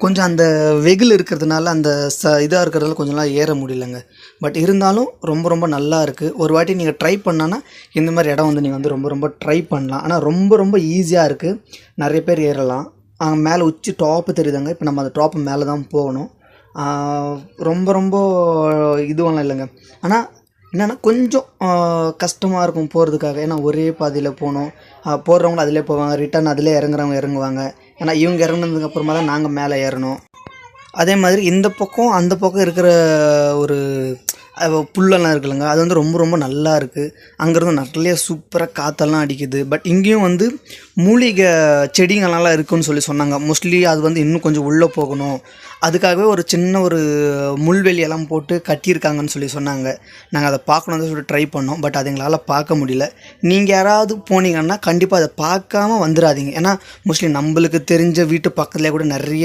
கொஞ்சம் அந்த வெயில் இருக்கிறதுனால அந்த இதாக இருக்கிறதால கொஞ்ச நாள் ஏற முடியலங்க. பட் இருந்தாலும் ரொம்ப ரொம்ப நல்லா இருக்குது. ஒரு வாட்டி நீங்கள் ட்ரை பண்ணான்னா இந்த மாதிரி இடம் வந்து நீங்கள் வந்து ரொம்ப ரொம்ப ட்ரை பண்ணலாம். ஆனால் ரொம்ப ரொம்ப ஈஸியாக இருக்குது. நிறைய பேர் ஏறலாம். மேலே உச்சி டாப்பு தெரியுதுங்க. இப்போ நம்ம அந்த டாப்பு மேலே தான் போகணும். ரொம்ப ரொம்ப இதுவெல்லாம் இல்லைங்க. ஆனால் என்னென்னா கொஞ்சம் கஷ்டமாக இருக்கும் போகிறதுக்காக. ஏன்னா ஒரே பாதையில் போகணும். போடுறவங்களும் அதிலே போவாங்க, ரிட்டர்ன் அதிலே இறங்குறவங்க இறங்குவாங்க. ஏன்னா இவங்க இறங்குனதுக்கப்புறமா தான் நாங்கள் மேலே ஏறணும். அதே மாதிரி இந்த பக்கம் அந்த பக்கம் இருக்கிற ஒரு புல்லெல்லாம் இருக்குல்லங்க, அது வந்து ரொம்ப ரொம்ப நல்லா இருக்குது. அங்கேருந்து நிறைய சூப்பராக காற்றெல்லாம் அடிக்குது. பட் இங்கேயும் வந்து மூலிகை செடிங்கள்லாம் இருக்குதுன்னு சொன்னாங்க. மோஸ்ட்லி அது வந்து இன்னும் கொஞ்சம் உள்ளே போகணும். அதுக்காகவே ஒரு சின்ன ஒரு முள்வெளியெல்லாம் போட்டு கட்டியிருக்காங்கன்னு சொன்னாங்க. நாங்கள் அதை பார்க்கணுன்னு சொல்லி ட்ரை பண்ணோம். பட் அது எங்களால் பார்க்க முடியல. நீங்கள் யாராவது போனீங்கன்னா கண்டிப்பாக அதை பார்க்காம வந்துடாதீங்க. ஏன்னா மோஸ்ட்லி நம்மளுக்கு தெரிஞ்ச வீட்டு பக்கத்துலேயே கூட நிறைய